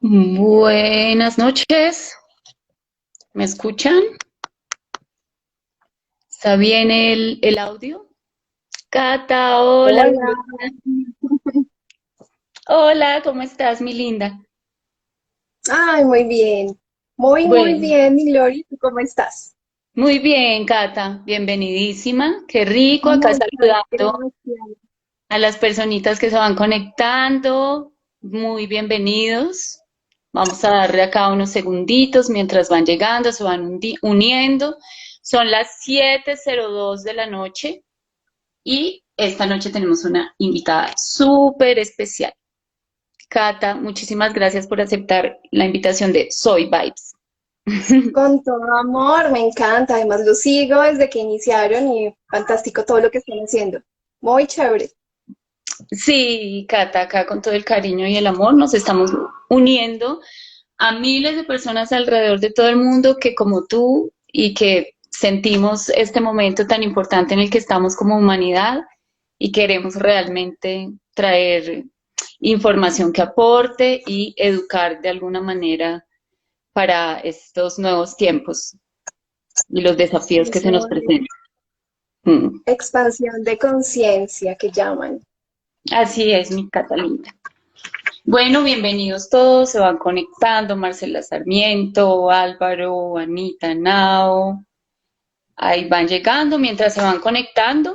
Buenas noches, ¿me escuchan? ¿Está bien el audio? Cata, hola, Hola, bienvenida. Hola, ¿cómo estás, mi linda? ay, muy bien, muy Bueno, bien, mi Glory, ¿tú cómo estás? muy bien, Cata, bienvenidísima. Qué rico acá Muchas saludando gracias. a las personitas que se van conectando. Muy bienvenidos. Vamos a darle acá unos segunditos mientras van llegando, se van uniendo. Son las 7:02 de la noche. Y esta noche tenemos una invitada súper especial. Cata, muchísimas gracias por aceptar la invitación de Soy Vibes. Con todo amor, me encanta, además lo sigo desde que iniciaron y fantástico todo lo que están haciendo. Muy chévere. Sí, Cata, acá con todo el cariño y el amor nos estamos uniendo a miles de personas alrededor de todo el mundo que como tú y que sentimos este momento tan importante en el que estamos como humanidad y queremos realmente traer información que aporte y educar de alguna manera para estos nuevos tiempos y los desafíos que se nos Eso es presentan. Mm. expansión de conciencia que llaman. Así es, mi Catalina. Bueno, bienvenidos todos, se van conectando, Marcela Sarmiento, Álvaro, Anita, Nao, ahí van llegando, mientras se van conectando,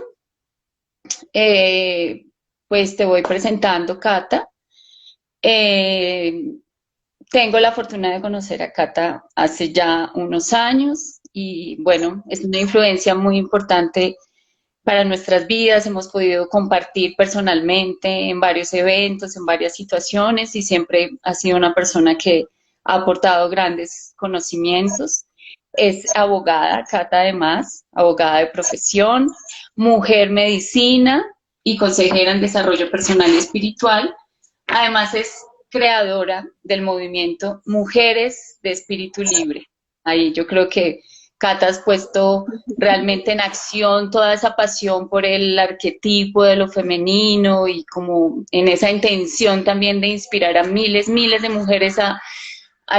eh, pues te voy presentando, Cata. Eh, Tengo la fortuna de conocer a Cata hace ya unos años y bueno, es una influencia muy importante para nuestras vidas. Hemos podido compartir personalmente en varios eventos, en varias situaciones y siempre ha sido una persona que ha aportado grandes conocimientos. Es abogada, Cata además, abogada de profesión, mujer medicina y consejera en desarrollo personal y espiritual. Además es creadora del movimiento Mujeres de Espíritu Libre. Ahí yo creo que Cata has puesto realmente en acción toda esa pasión por el arquetipo de lo femenino y como en esa intención también de inspirar a miles de mujeres a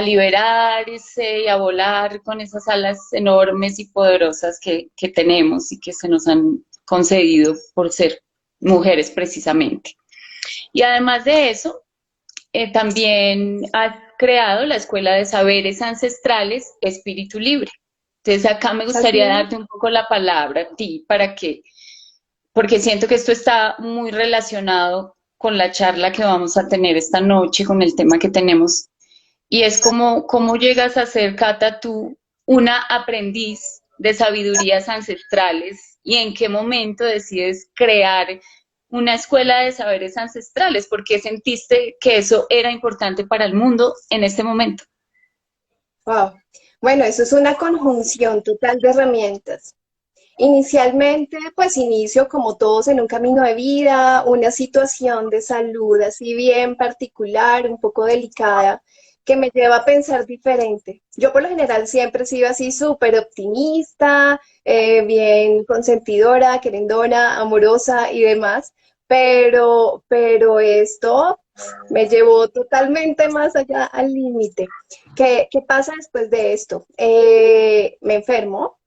liberarse y a volar con esas alas enormes y poderosas que tenemos y que se nos han concedido por ser mujeres precisamente. Y además de eso, también has creado la Escuela de Saberes Ancestrales Espíritu Libre. Entonces acá me Así gustaría es. darte un poco la palabra a ti para que, porque siento que esto está muy relacionado con la charla que vamos a tener esta noche, con el tema que tenemos, y es como, cómo llegas a ser, Cata, tú, una aprendiz de sabidurías ancestrales y en qué momento decides crear una escuela de saberes ancestrales, porque sentiste que eso era importante para el mundo en este momento. Wow. Bueno, eso es una conjunción total de herramientas. Inicialmente, pues inicio como todos en un camino de vida, una situación de salud así bien particular, un poco delicada, que me lleva a pensar diferente. Yo por lo general siempre he sido así súper optimista, bien consentidora, querendona, amorosa y demás, pero esto me llevó totalmente más allá al límite. ¿Qué pasa después de esto? Me enfermo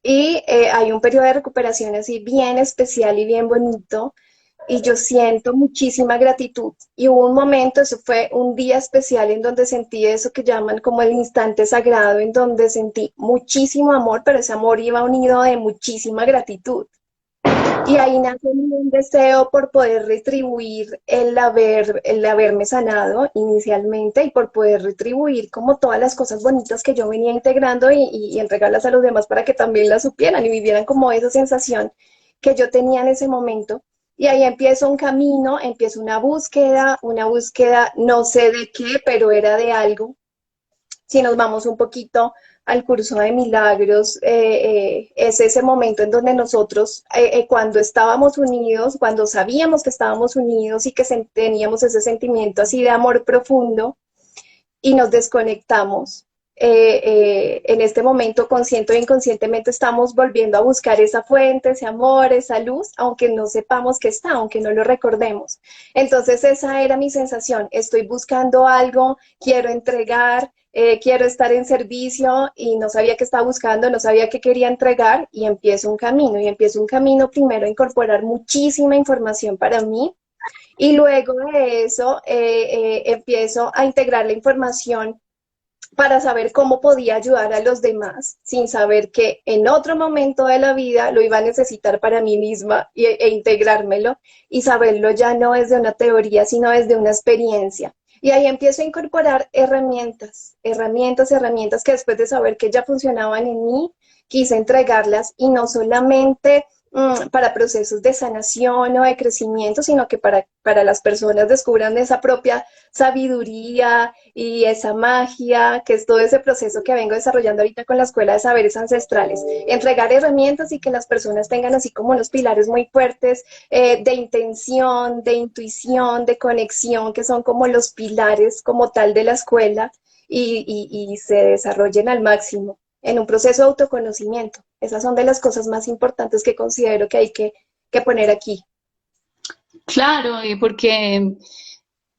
y hay un periodo de recuperación así bien especial y bien bonito y yo siento muchísima gratitud. Y hubo un momento, eso fue un día especial en donde sentí eso que llaman como el instante sagrado, en donde sentí muchísimo amor, pero ese amor iba unido de muchísima gratitud. Y ahí nace un deseo por poder retribuir el haberme sanado inicialmente y por poder retribuir como todas las cosas bonitas que yo venía integrando y entregarlas a los demás para que también las supieran y vivieran como esa sensación que yo tenía en ese momento. Y ahí empiezo un camino, empiezo una búsqueda no sé de qué, pero era de algo. Si nos vamos un poquito al curso de milagros, es ese momento en donde nosotros, cuando estábamos unidos, cuando sabíamos que estábamos unidos y que teníamos ese sentimiento así de amor profundo y nos desconectamos. en este momento, consciente o inconscientemente, estamos volviendo a buscar esa fuente, ese amor, esa luz, aunque no sepamos que está, aunque no lo recordemos. Entonces esa era mi sensación, estoy buscando algo, quiero entregar, quiero estar en servicio y no sabía qué estaba buscando, no sabía qué quería entregar y empiezo un camino primero a incorporar muchísima información para mí y luego de eso empiezo a integrar la información para saber cómo podía ayudar a los demás, sin saber que en otro momento de la vida lo iba a necesitar para mí misma e integrármelo y saberlo ya no es de una teoría, sino desde una experiencia. Y ahí empiezo a incorporar herramientas que después de saber que ya funcionaban en mí, quise entregarlas y no solamente para procesos de sanación o de crecimiento, sino que para las personas descubran esa propia sabiduría y esa magia, que es todo ese proceso que vengo desarrollando ahorita con la Escuela de Saberes Ancestrales. Entregar herramientas y que las personas tengan así como unos pilares muy fuertes de intención, de intuición, de conexión, que son como los pilares como tal de la escuela y se desarrollen al máximo en un proceso de autoconocimiento. Esas son de las cosas más importantes que considero que hay que poner aquí. Claro, y porque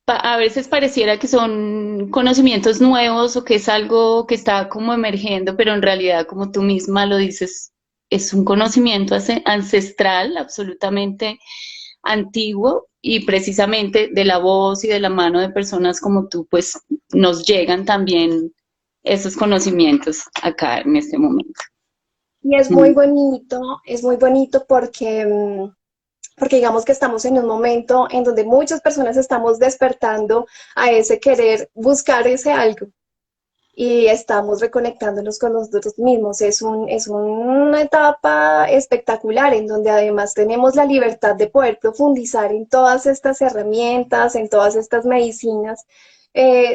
a veces pareciera que son conocimientos nuevos o que es algo que está como emergiendo, pero en realidad, como tú misma lo dices, es un conocimiento ancestral, absolutamente antiguo, y precisamente de la voz y de la mano de personas como tú, pues nos llegan también esos conocimientos acá en este momento. Y es muy bonito porque porque digamos que estamos en un momento en donde muchas personas estamos despertando a ese querer buscar ese algo y estamos reconectándonos con nosotros mismos. Es una etapa espectacular en donde además tenemos la libertad de poder profundizar en todas estas herramientas, en todas estas medicinas,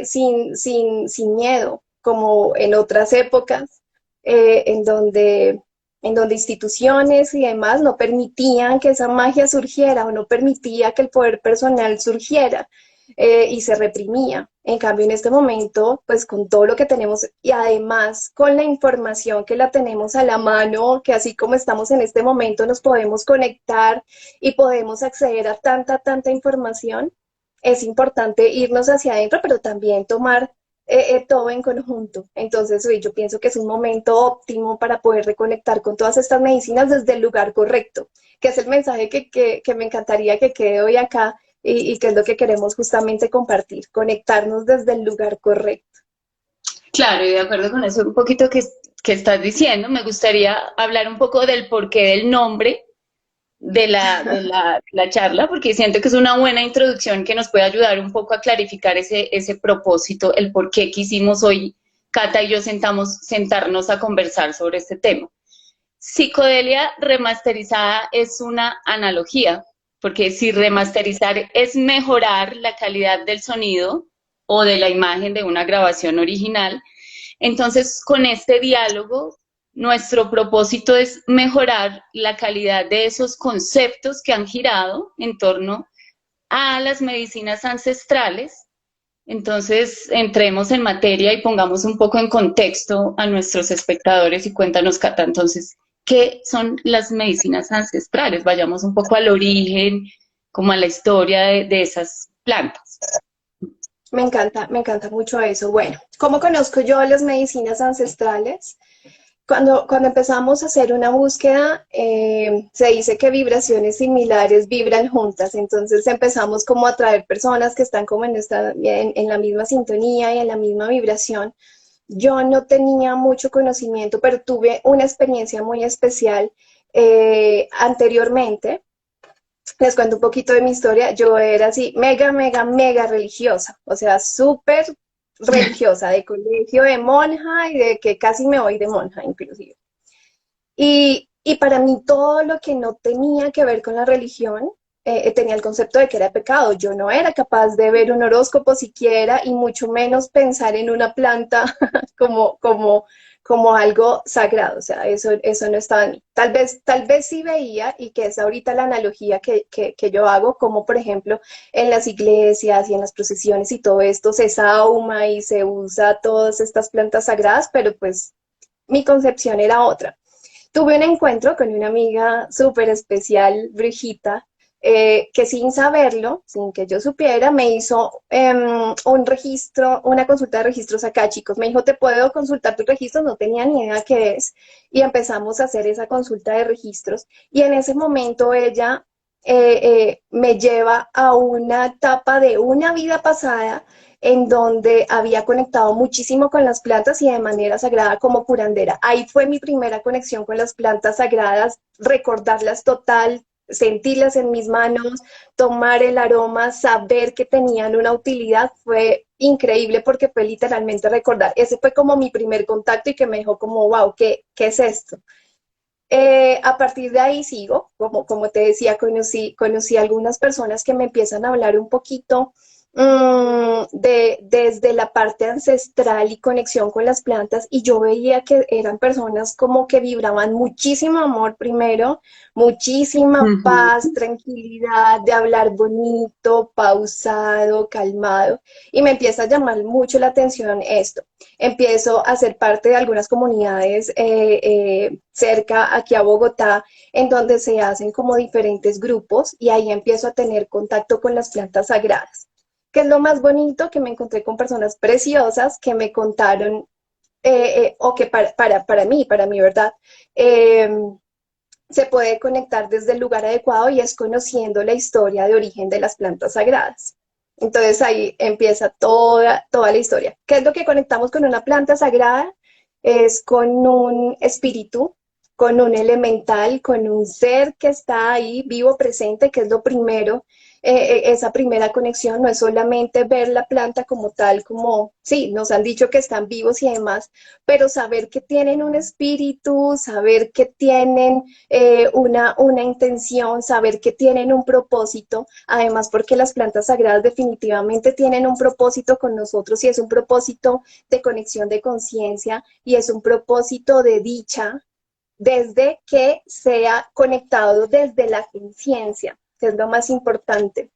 sin miedo, como en otras épocas, eh, en donde en donde instituciones y demás no permitían que esa magia surgiera o no permitía que el poder personal surgiera y se reprimía. En cambio, en este momento, pues con todo lo que tenemos y además con la información que la tenemos a la mano, que así como estamos en este momento nos podemos conectar y podemos acceder a tanta información, es importante irnos hacia adentro, pero también tomar todo en conjunto. Entonces, yo pienso que es un momento óptimo para poder reconectar con todas estas medicinas desde el lugar correcto, que es el mensaje que me encantaría que quede hoy acá y que es lo que queremos justamente compartir, conectarnos desde el lugar correcto. Claro, y de acuerdo con eso un poquito que estás diciendo, me gustaría hablar un poco del porqué del nombre la charla, porque siento que es una buena introducción que nos puede ayudar un poco a clarificar ese propósito, el por qué quisimos hoy, Cata y yo, sentarnos a conversar sobre este tema. Psicodelia remasterizada es una analogía, porque si remasterizar es mejorar la calidad del sonido o de la imagen de una grabación original, entonces con este diálogo nuestro propósito es mejorar la calidad de esos conceptos que han girado en torno a las medicinas ancestrales. Entonces, entremos en materia y pongamos un poco en contexto a nuestros espectadores y cuéntanos, Cata, entonces, ¿qué son las medicinas ancestrales? Vayamos un poco al origen, como a la historia de esas plantas. Me encanta mucho eso. Bueno, ¿cómo conozco yo las medicinas ancestrales? Cuando empezamos a hacer una búsqueda, se dice que vibraciones similares vibran juntas, entonces empezamos como a atraer personas que están como en la misma sintonía y en la misma vibración. Yo no tenía mucho conocimiento, pero tuve una experiencia muy especial anteriormente. Les cuento un poquito de mi historia. Yo era así, mega religiosa, o sea, súper religiosa, de colegio, de monja y de que casi me voy de monja inclusive. Y para mí todo lo que no tenía que ver con la religión tenía el concepto de que era pecado. Yo no era capaz de ver un horóscopo siquiera y mucho menos pensar en una planta como, como, como algo sagrado. O sea, eso no estaba en mí. Tal vez sí veía, y que es ahorita la analogía que yo hago, como por ejemplo en las iglesias y en las procesiones y todo esto se sauma y se usa todas estas plantas sagradas, pero pues mi concepción era otra. Tuve un encuentro con una amiga súper especial, Brujita, que sin saberlo, sin que yo supiera, me hizo un registro, una consulta de registros acá, chicos. Me dijo, ¿te puedo consultar tus registros? No tenía ni idea qué es. Y empezamos a hacer esa consulta de registros. Y en ese momento ella me lleva a una etapa de una vida pasada en donde había conectado muchísimo con las plantas y de manera sagrada como curandera. Ahí fue mi primera conexión con las plantas sagradas, recordarlas total, sentirlas en mis manos, tomar el aroma, saber que tenían una utilidad, fue increíble porque fue literalmente recordar. Ese fue como mi primer contacto y que me dejó como, wow, ¿qué es esto? A partir de ahí sigo, como te decía, conocí algunas personas que me empiezan a hablar un poquito desde la parte ancestral y conexión con las plantas, y yo veía que eran personas como que vibraban muchísimo amor primero, muchísima Ujú. paz, tranquilidad, de hablar bonito, pausado, calmado, y me empieza a llamar mucho la atención esto. Empiezo a ser parte de algunas comunidades cerca aquí a Bogotá, en donde se hacen como diferentes grupos, y ahí empiezo a tener contacto con las plantas sagradas. ¿Qué es lo más bonito? Que me encontré con personas preciosas que me contaron, o que para mí, ¿verdad? Eh, Se puede conectar desde el lugar adecuado y es conociendo la historia de origen de las plantas sagradas. Entonces ahí empieza toda la historia. ¿Qué es lo que conectamos con una planta sagrada? Es con un espíritu, con un elemental, con un ser que está ahí vivo, presente, que es lo primero. Esa primera conexión no es solamente ver la planta como tal, como, sí, nos han dicho que están vivos y demás, pero saber que tienen un espíritu, saber que tienen una intención, saber que tienen un propósito, además porque las plantas sagradas definitivamente tienen un propósito con nosotros, y es un propósito de conexión de conciencia y es un propósito de dicha desde que sea conectado desde la conciencia, que es lo más importante.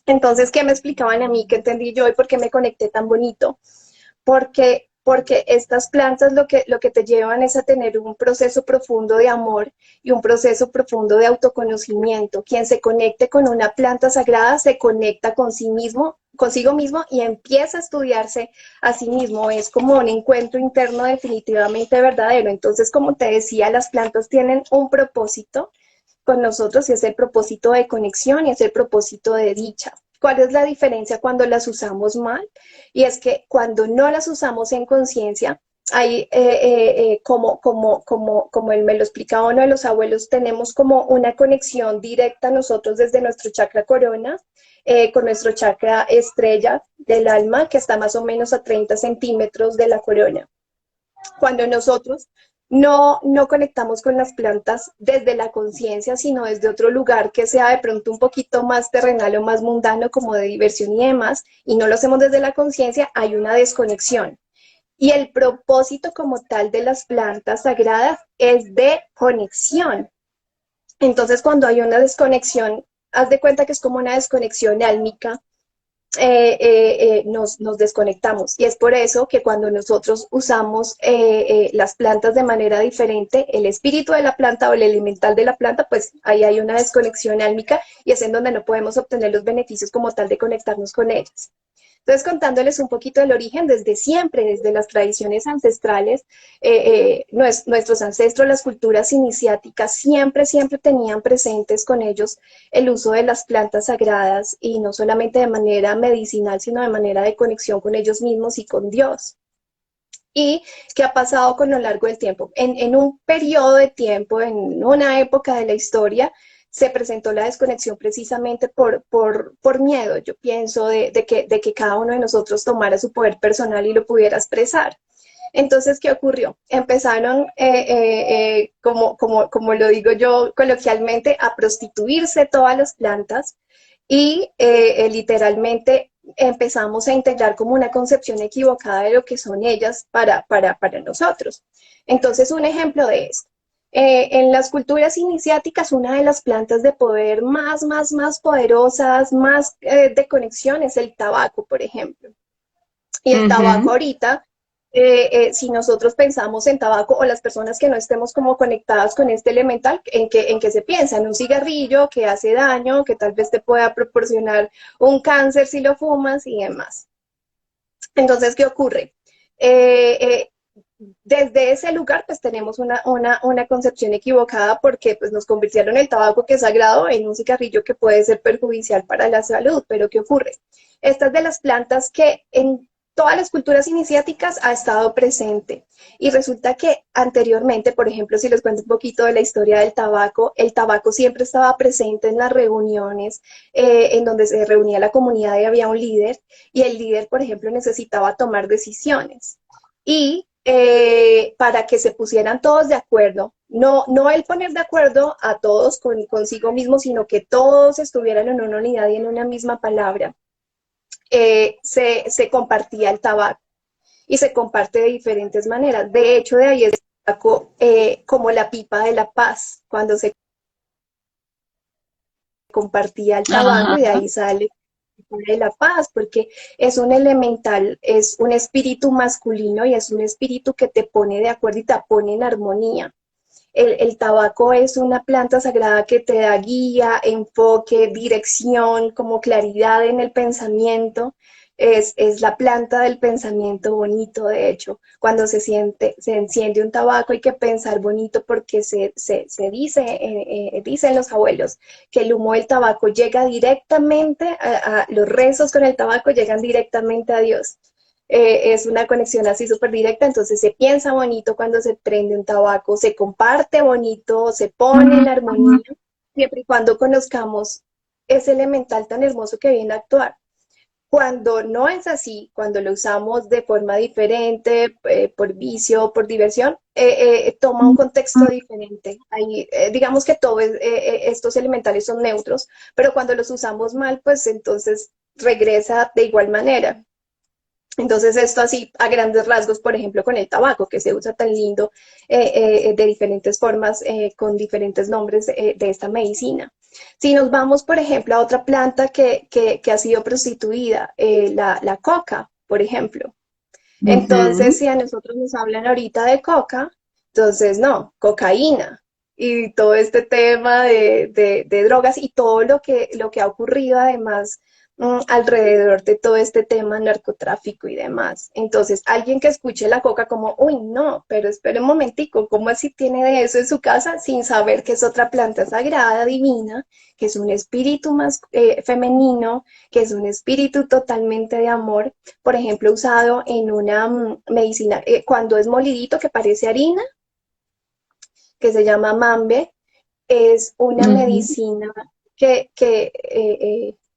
Entonces, ¿qué me explicaban a mí? ¿Qué entendí yo y por qué me conecté tan bonito? Porque estas plantas lo que te llevan es a tener un proceso profundo de amor y un proceso profundo de autoconocimiento. Quien se conecte con una planta sagrada se conecta con sí mismo, consigo mismo, y empieza a estudiarse a sí mismo. Es como un encuentro interno definitivamente verdadero. Entonces, como te decía, las plantas tienen un propósito con nosotros, y es el propósito de conexión y es el propósito de dicha. ¿Cuál es la diferencia cuando las usamos mal? Y es que cuando no las usamos en conciencia, hay, como él me lo explicaba uno de los abuelos, tenemos como una conexión directa nosotros desde nuestro chakra corona, con nuestro chakra estrella del alma, que está más o menos a 30 centímetros de la corona. Cuando nosotros no conectamos con las plantas desde la conciencia, sino desde otro lugar que sea de pronto un poquito más terrenal o más mundano, como de diversión y demás, y no lo hacemos desde la conciencia, hay una desconexión. Y el propósito como tal de las plantas sagradas es de conexión. Entonces, cuando hay una desconexión, haz de cuenta que es como una desconexión álmica, nos desconectamos. Y es por eso que cuando nosotros usamos las plantas de manera diferente, el espíritu de la planta o el elemental de la planta, pues ahí hay una desconexión álmica, y es en donde no podemos obtener los beneficios como tal de conectarnos con ellas. Entonces, contándoles un poquito del origen, desde siempre, desde las tradiciones ancestrales, nuestros ancestros, las culturas iniciáticas, siempre tenían presentes con ellos el uso de las plantas sagradas, y no solamente de manera medicinal, sino de manera de conexión con ellos mismos y con Dios. ¿Y qué ha pasado con lo largo del tiempo? En un periodo de tiempo, en una época de la historia, se presentó la desconexión precisamente por miedo, yo pienso, de que cada uno de nosotros tomara su poder personal y lo pudiera expresar. Entonces, ¿qué ocurrió? Empezaron, como lo digo yo coloquialmente, a prostituirse todas las plantas y literalmente empezamos a integrar como una concepción equivocada de lo que son ellas para nosotros. Entonces, un ejemplo de esto. En las culturas iniciáticas, una de las plantas de poder más poderosas, más de conexión es el tabaco, por ejemplo. Y el tabaco Ujú. ahorita, si nosotros pensamos en tabaco o las personas que no estemos como conectadas con este elemental, en que se piensa en un cigarrillo que hace daño, que tal vez te pueda proporcionar un cáncer si lo fumas y demás. Entonces, ¿qué ocurre? Eh, eh, Desde ese lugar pues tenemos una concepción equivocada porque pues nos convirtieron el tabaco que es sagrado en un cigarrillo que puede ser perjudicial para la salud. Pero ¿qué ocurre? Estas de las plantas que en todas las culturas iniciáticas ha estado presente. Y resulta que anteriormente, por ejemplo, si les cuento un poquito de la historia del tabaco, el tabaco siempre estaba presente en las reuniones en donde se reunía la comunidad y había un líder, y el líder, por ejemplo, necesitaba tomar decisiones. Y para que se pusieran todos de acuerdo, no el poner de acuerdo a todos consigo mismo, sino que todos estuvieran en una unidad y en una misma palabra, se compartía el tabaco y se comparte de diferentes maneras. De hecho, de ahí es el tabaco como la pipa de la paz, cuando se compartía el tabaco Ajá. y de ahí sale de la paz, porque es un elemental, es un espíritu masculino y es un espíritu que te pone de acuerdo y te pone en armonía. El tabaco es una planta sagrada que te da guía, enfoque, dirección, como claridad en el pensamiento. Es la planta del pensamiento bonito, de hecho. Cuando se enciende un tabaco hay que pensar bonito porque se dice, dicen los abuelos, que el humo del tabaco llega directamente los rezos con el tabaco llegan directamente a Dios. Es una conexión así súper directa, entonces se piensa bonito cuando se prende un tabaco, se comparte bonito, se pone en armonía, siempre y cuando conozcamos ese elemental tan hermoso que viene a actuar. Cuando no es así, cuando lo usamos de forma diferente, por vicio, por diversión, toma un contexto diferente. Ahí, digamos que todos estos elementales son neutros, pero cuando los usamos mal, pues entonces regresa de igual manera. Entonces, esto así a grandes rasgos, por ejemplo, con el tabaco, que se usa tan lindo de diferentes formas, con diferentes nombres de esta medicina. Si nos vamos, por ejemplo, a otra planta que ha sido prostituida, la coca, por ejemplo. Entonces, Ujú. si a nosotros nos hablan ahorita de coca, entonces no, cocaína y todo este tema de drogas y todo lo que ha ocurrido además alrededor de todo este tema narcotráfico y demás. Entonces, alguien que escuche la coca como, uy, no, pero espere un momentico, ¿cómo así tiene de eso en su casa sin saber que es otra planta sagrada, divina, que es un espíritu más femenino, que es un espíritu totalmente de amor, por ejemplo, usado en una medicina, cuando es molidito que parece harina, que se llama mambe, es una Ujú. medicina que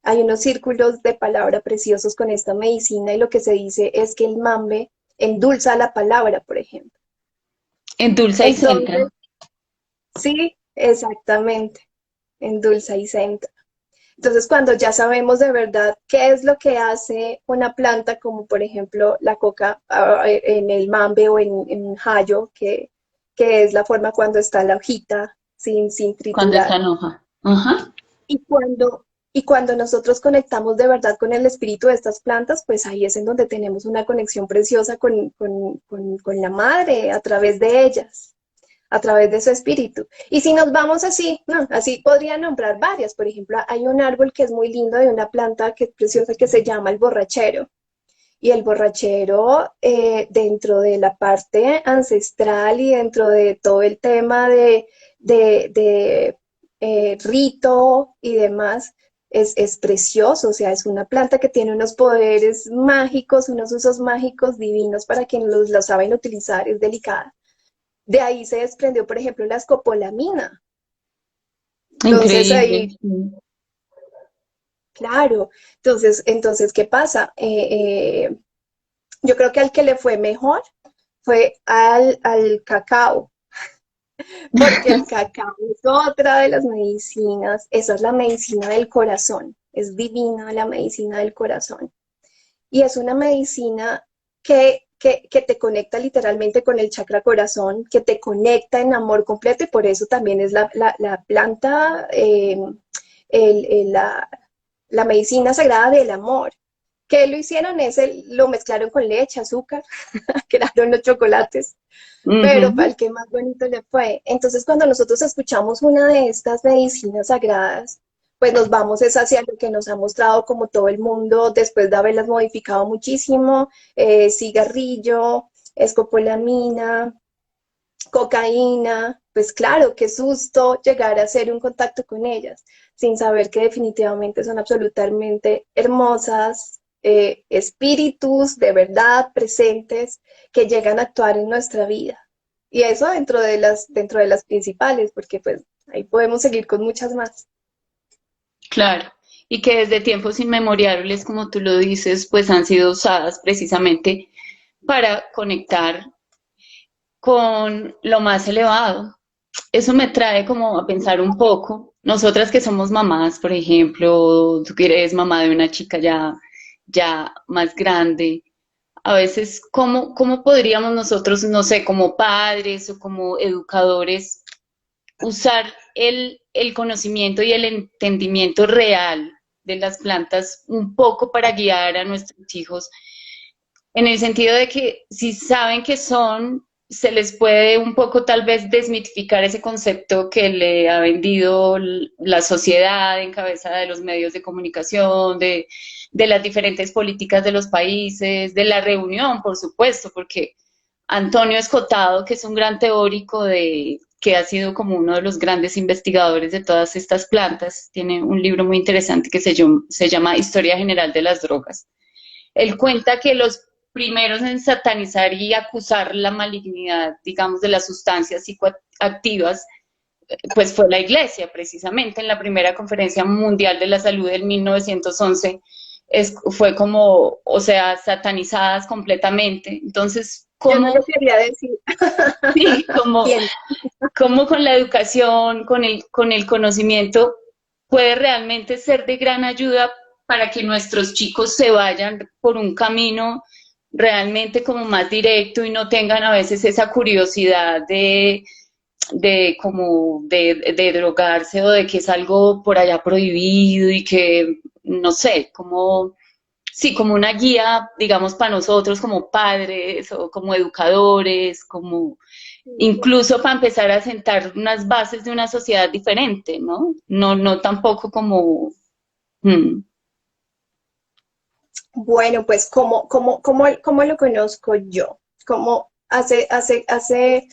hay unos círculos de palabra preciosos con esta medicina y lo que se dice es que el mambe endulza la palabra, por ejemplo. En Dulce y Entonces, Centra. sí, exactamente, endulza y centra. Entonces, cuando ya sabemos de verdad qué es lo que hace una planta, como por ejemplo la coca en el mambe o en jayo, que es la forma cuando está la hojita sin Cuando está triturar, en hoja. Ajá. y cuando nosotros conectamos de verdad con el espíritu de estas plantas, pues ahí es en donde tenemos una conexión preciosa con la madre a través de ellas, a través de su espíritu. Y si nos vamos así, no, así podría nombrar varias. Por ejemplo, hay un árbol que es muy lindo de una planta que es preciosa que se llama el borrachero. Y el borrachero, dentro de la parte ancestral y dentro de todo el tema de rito y demás, es precioso. O sea, es una planta que tiene unos poderes mágicos, unos usos mágicos divinos para quienes lo saben utilizar, es delicada. De ahí se desprendió, por ejemplo, la escopolamina. Entonces Increíble. ahí, Sí. claro, entonces, ¿qué pasa? Yo creo que al que le fue mejor fue al cacao, porque el cacao es otra de las medicinas, esa es la medicina del corazón, es divina la medicina del corazón. Y es una medicina que te conecta literalmente con el chakra corazón, que te conecta en amor completo y por eso también es la planta, el- el- la, la medicina sagrada del amor. ¿Qué lo hicieron? Lo mezclaron con leche, azúcar, crearon los chocolates, pero para Ujú. el que más bonito le fue. Entonces, cuando nosotros escuchamos una de estas medicinas sagradas, pues nos vamos es hacia lo que nos ha mostrado como todo el mundo después de haberlas modificado muchísimo, cigarrillo, escopolamina, cocaína, pues claro, qué susto llegar a hacer un contacto con ellas, sin saber que definitivamente son absolutamente hermosas, espíritus de verdad presentes que llegan a actuar en nuestra vida. Y eso dentro de las principales, porque pues ahí podemos seguir con muchas más. Claro, y que desde tiempos inmemoriales, como tú lo dices, pues han sido usadas precisamente para conectar con lo más elevado. Eso me trae como a pensar un poco, nosotras que somos mamás, por ejemplo, tú que eres mamá de una chica ya más grande, a veces, ¿cómo podríamos nosotros, no sé, como padres o como educadores, usar el conocimiento y el entendimiento real de las plantas un poco para guiar a nuestros hijos, en el sentido de que si saben que son, se les puede un poco tal vez desmitificar ese concepto que le ha vendido la sociedad en cabeza de los medios de comunicación, de las diferentes políticas de los países, de la reunión, por supuesto, porque Antonio Escotado, que es un gran teórico que ha sido como uno de los grandes investigadores de todas estas plantas, tiene un libro muy interesante que se llama Historia General de las Drogas. Él cuenta que los primeros en satanizar y acusar la malignidad, digamos, de las sustancias psicoactivas, pues fue la Iglesia, precisamente en la primera Conferencia Mundial de la Salud del 1911, fue como, o sea, satanizadas completamente. Entonces, Yo no ¿cómo, lo quería decir. sí, Bien. cómo con la educación, con el conocimiento, puede realmente ser de gran ayuda para que nuestros chicos se vayan por un camino realmente como más directo y no tengan a veces esa curiosidad de drogarse o de que es algo por allá prohibido y que, no sé, como, sí, como una guía, digamos, para nosotros como padres o como educadores, como incluso para empezar a sentar unas bases de una sociedad diferente, ¿no? No tampoco como... hmm, Bueno, pues ¿cómo lo conozco yo? Como hace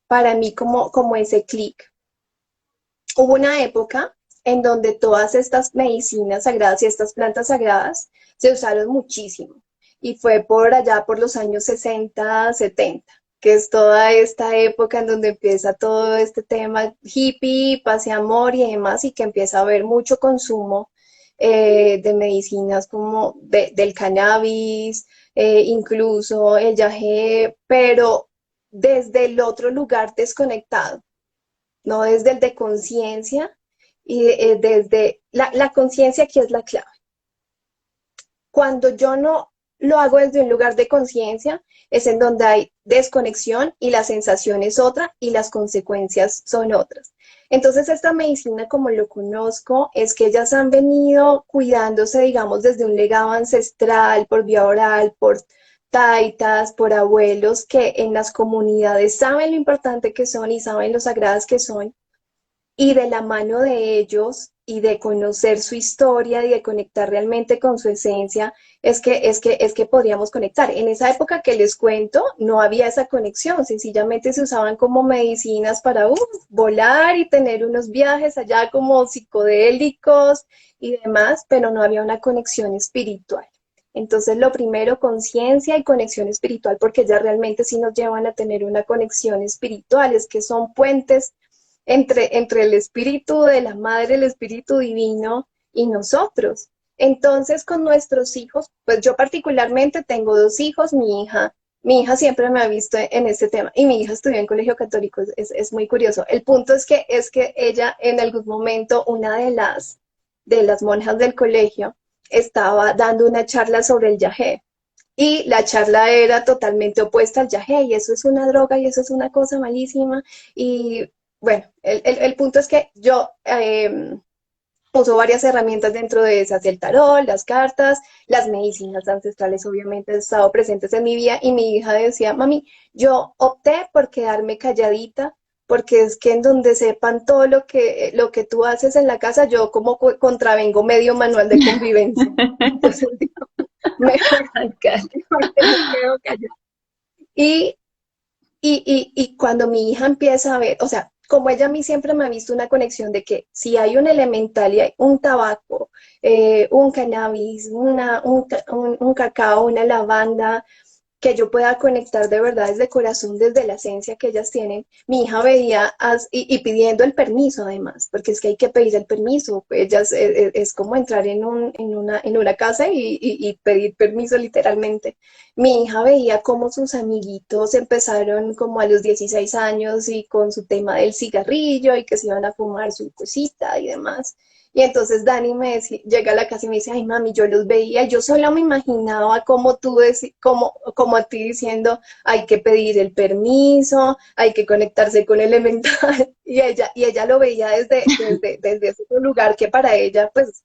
para mí como ese clic. Hubo una época en donde todas estas medicinas sagradas y estas plantas sagradas se usaron muchísimo. Y fue por allá por los años 60, 70, que es toda esta época en donde empieza todo este tema hippie, paz y amor y demás, y que empieza a haber mucho consumo de medicinas como del cannabis, incluso el yagé, pero desde el otro lugar desconectado, no desde el de conciencia y desde la conciencia que es la clave. Cuando yo no lo hago desde un lugar de conciencia, es en donde hay desconexión y la sensación es otra y las consecuencias son otras. Entonces, esta medicina, como lo conozco, es que ellas han venido cuidándose, digamos, desde un legado ancestral, por vía oral, por taitas, por abuelos que en las comunidades saben lo importante que son y saben lo sagradas que son, y de la mano de ellos y de conocer su historia y de conectar realmente con su esencia, es que podríamos conectar. En esa época que les cuento, no había esa conexión, sencillamente se usaban como medicinas para volar y tener unos viajes allá como psicodélicos y demás, pero no había una conexión espiritual. Entonces, lo primero, conciencia y conexión espiritual, porque ya realmente sí nos llevan a tener una conexión espiritual, es que son puentes entre el espíritu de la madre, el espíritu divino y nosotros. Entonces, con nuestros hijos, pues yo particularmente tengo dos hijos, mi hija Mi hija siempre me ha visto en este tema y mi hija estudió en colegio católico, es muy curioso. El punto es que ella en algún momento, una de las monjas del colegio, estaba dando una charla sobre el yagé y la charla era totalmente opuesta al yagé y eso es una droga y eso es una cosa malísima. Y bueno, el punto es que yo uso varias herramientas dentro de esas, el tarot, las cartas, las medicinas ancestrales obviamente han estado presentes en mi vida y mi hija decía, mami, yo opté por quedarme calladita porque es que en donde sepan todo lo que tú haces en la casa, yo como contravengo medio manual de convivencia. Entonces digo, mejor, Acá. mejor que me quedo callada. Y y cuando mi hija empieza a ver, o sea, como ella a mí siempre me ha visto una conexión de que si hay un elemental y hay un tabaco, un cannabis, un cacao, una lavanda, que yo pueda conectar de verdad desde corazón, desde la esencia que ellas tienen. Mi hija veía y pidiendo el permiso además, porque es que hay que pedir el permiso. Ellas es como entrar en una casa y pedir permiso literalmente. Mi hija veía cómo sus amiguitos empezaron como a los 16 años y con su tema del cigarrillo y que se iban a fumar su cosita y demás. Y entonces Dani llega a la casa y me dice, ay mami, yo los veía, yo solo me imaginaba como como a ti diciendo, hay que pedir el permiso, hay que conectarse con Elemental, y ella lo veía desde ese lugar que para ella, pues,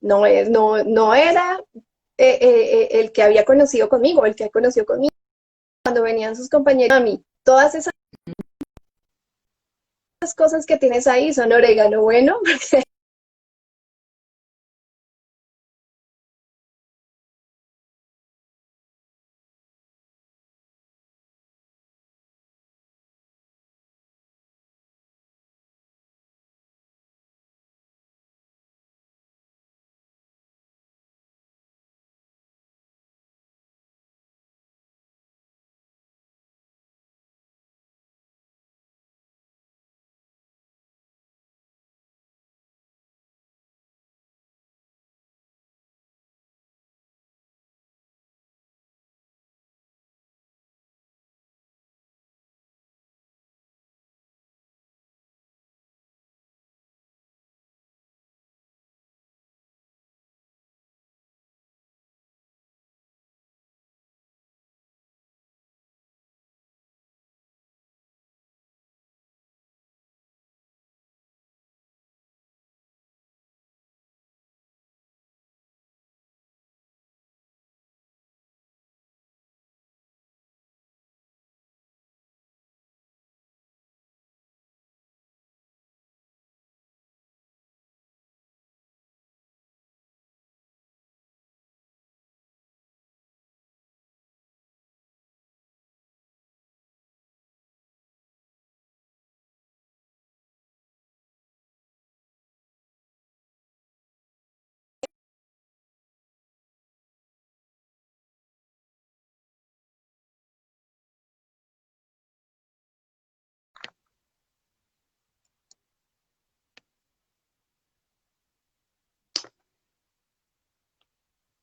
no era el que había conocido conmigo, el que ha conocido conmigo. Cuando venían sus compañeros, mami, todas esas cosas que tienes ahí son orégano bueno,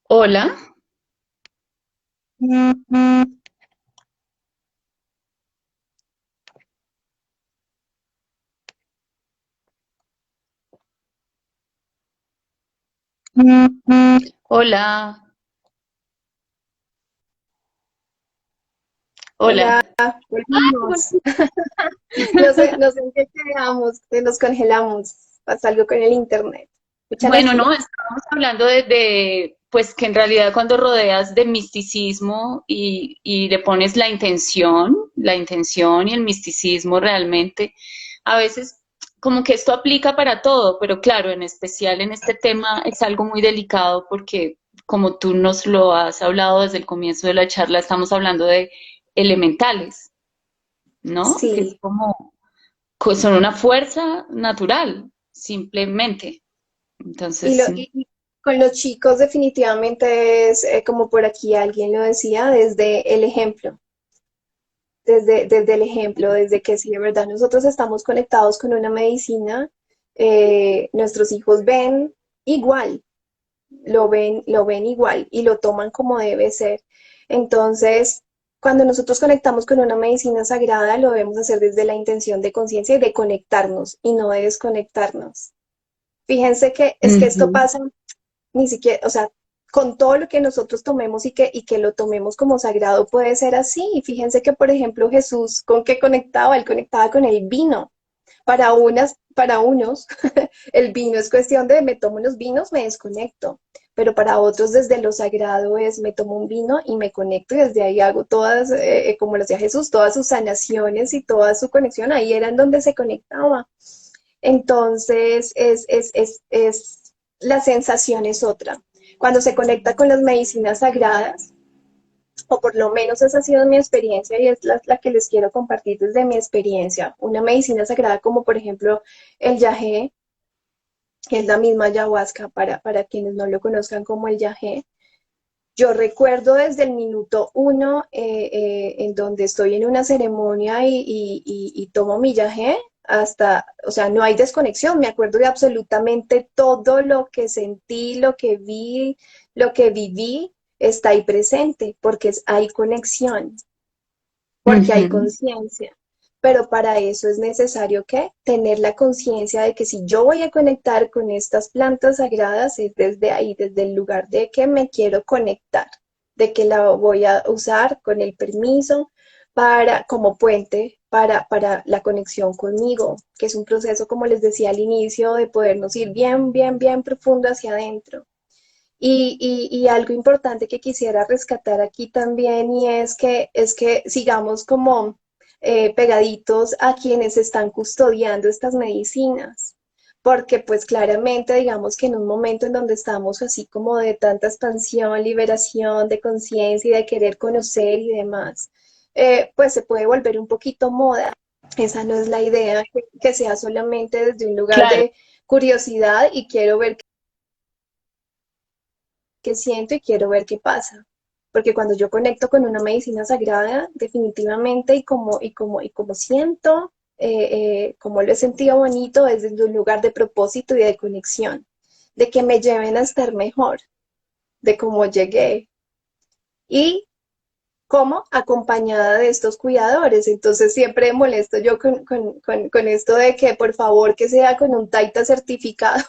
Hola, hola, hola, hola. Bueno, volvimos. No sé en qué quedamos, que nos congelamos. Pasa algo con el internet. Mucha bueno, energía. no, estábamos hablando pues que en realidad cuando rodeas de misticismo y le pones la intención y el misticismo realmente, a veces como que esto aplica para todo, pero claro, en especial en este tema es algo muy delicado porque como tú nos lo has hablado desde el comienzo de la charla, estamos hablando de elementales, ¿no? Que es Sí. como, son una fuerza natural, simplemente. Entonces, Y con los chicos definitivamente es como por aquí alguien lo decía, desde el ejemplo. Desde el ejemplo, desde que si de verdad nosotros estamos conectados con una medicina, nuestros hijos ven igual, lo ven igual y lo toman como debe ser. Entonces, cuando nosotros conectamos con una medicina sagrada, lo debemos hacer desde la intención de conciencia y de conectarnos y no de desconectarnos. Fíjense que es que esto Ujú. pasa ni siquiera, o sea, con todo lo que nosotros tomemos y que lo tomemos como sagrado puede ser así. Y fíjense que, por ejemplo, Jesús, ¿con qué conectaba? Él conectaba con el vino. Para unos, el vino es cuestión de me tomo unos vinos, me desconecto. Pero para otros, desde lo sagrado es me tomo un vino y me conecto y desde ahí hago todas, como lo hacía Jesús, todas sus sanaciones y toda su conexión. Ahí era en donde se conectaba. Entonces, la sensación es otra. Cuando se conecta con las medicinas sagradas, o por lo menos esa ha sido mi experiencia y es la que les quiero compartir desde mi experiencia. Una medicina sagrada como por ejemplo el yagé, que es la misma ayahuasca para quienes no lo conozcan como el yagé. Yo recuerdo desde el minuto uno en donde estoy en una ceremonia y tomo mi yagé, hasta, o sea, no hay desconexión, me acuerdo de absolutamente todo lo que sentí, lo que vi, lo que viví, está ahí presente, porque hay conexión, porque hay Ujú. conciencia. Pero para eso es necesario que tener la conciencia de que si yo voy a conectar con estas plantas sagradas es desde ahí, desde el lugar de que me quiero conectar, de que la voy a usar con el permiso para como puente para la conexión conmigo, que es un proceso, como les decía al inicio, de podernos ir bien, bien, bien profundo hacia adentro. Y algo importante que quisiera rescatar aquí también y es que sigamos como pegaditos a quienes están custodiando estas medicinas, porque pues claramente digamos que en un momento en donde estamos así como de tanta expansión, liberación de conciencia y de querer conocer y demás, pues se puede volver un poquito moda. Esa no es la idea, que sea solamente desde un lugar Claro. de curiosidad y quiero ver qué siento y quiero ver qué pasa. Porque cuando yo conecto con una medicina sagrada, definitivamente y como siento, como lo he sentido bonito, es desde un lugar de propósito y de conexión, de que me lleven a estar mejor, de cómo llegué y cómo acompañada de estos cuidadores. Entonces siempre molesto yo con esto de que por favor que sea con un taita certificado.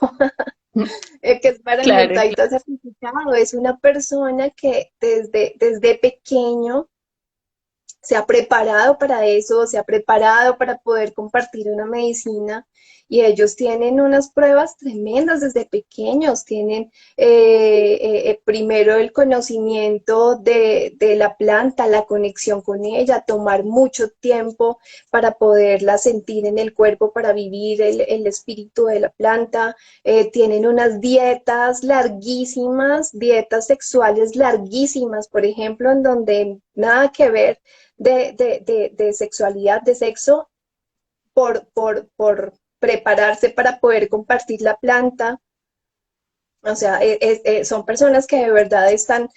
Que es para mí un Claro, taita certificado, es una persona que desde pequeño se ha preparado para eso, se ha preparado para poder compartir una medicina y ellos tienen unas pruebas tremendas desde pequeños, tienen primero el conocimiento de la planta, la conexión con ella, tomar mucho tiempo para poderla sentir en el cuerpo, para vivir el espíritu de la planta, tienen unas dietas larguísimas, dietas sexuales larguísimas, por ejemplo, en donde nada que ver de sexualidad, de sexo, por prepararse para poder compartir la planta. O sea, son personas que de verdad están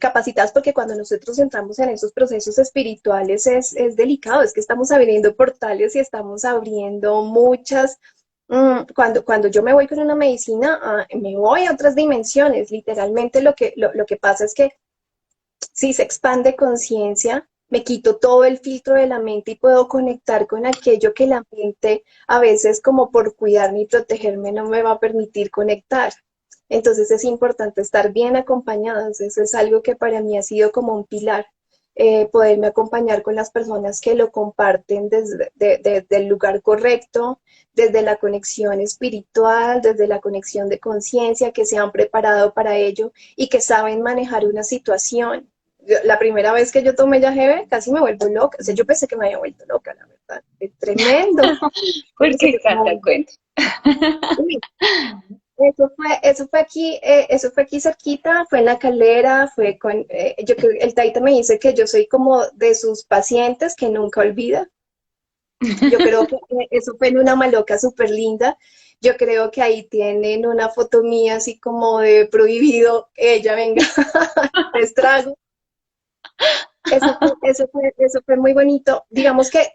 capacitadas porque cuando nosotros entramos en esos procesos espirituales es delicado, es que estamos abriendo portales y estamos abriendo muchas. Cuando yo me voy con una medicina, me voy a otras dimensiones. Literalmente lo que pasa es que si se expande conciencia, me quito todo el filtro de la mente y puedo conectar con aquello que la mente a veces como por cuidarme y protegerme no me va a permitir conectar. Entonces es importante estar bien acompañados. Eso es algo que para mí ha sido como un pilar. Poderme acompañar con las personas que lo comparten desde el lugar correcto, desde la conexión espiritual, desde la conexión de conciencia, que se han preparado para ello y que saben manejar una situación. La primera vez que yo tomé Yagebe casi me vuelvo loca. O sea, yo pensé que me había vuelto loca, la verdad. Es tremendo. Yo pensé porque que se me Cata había cuenta. Uy, eso fue aquí cerquita, fue en La Calera, yo creo, el Taita me dice que yo soy como de sus pacientes que nunca olvida. Yo creo que eso fue en una maloca súper linda. Yo creo que ahí tienen una foto mía así como de prohibido, ella venga, les trago. Eso fue muy bonito. Digamos que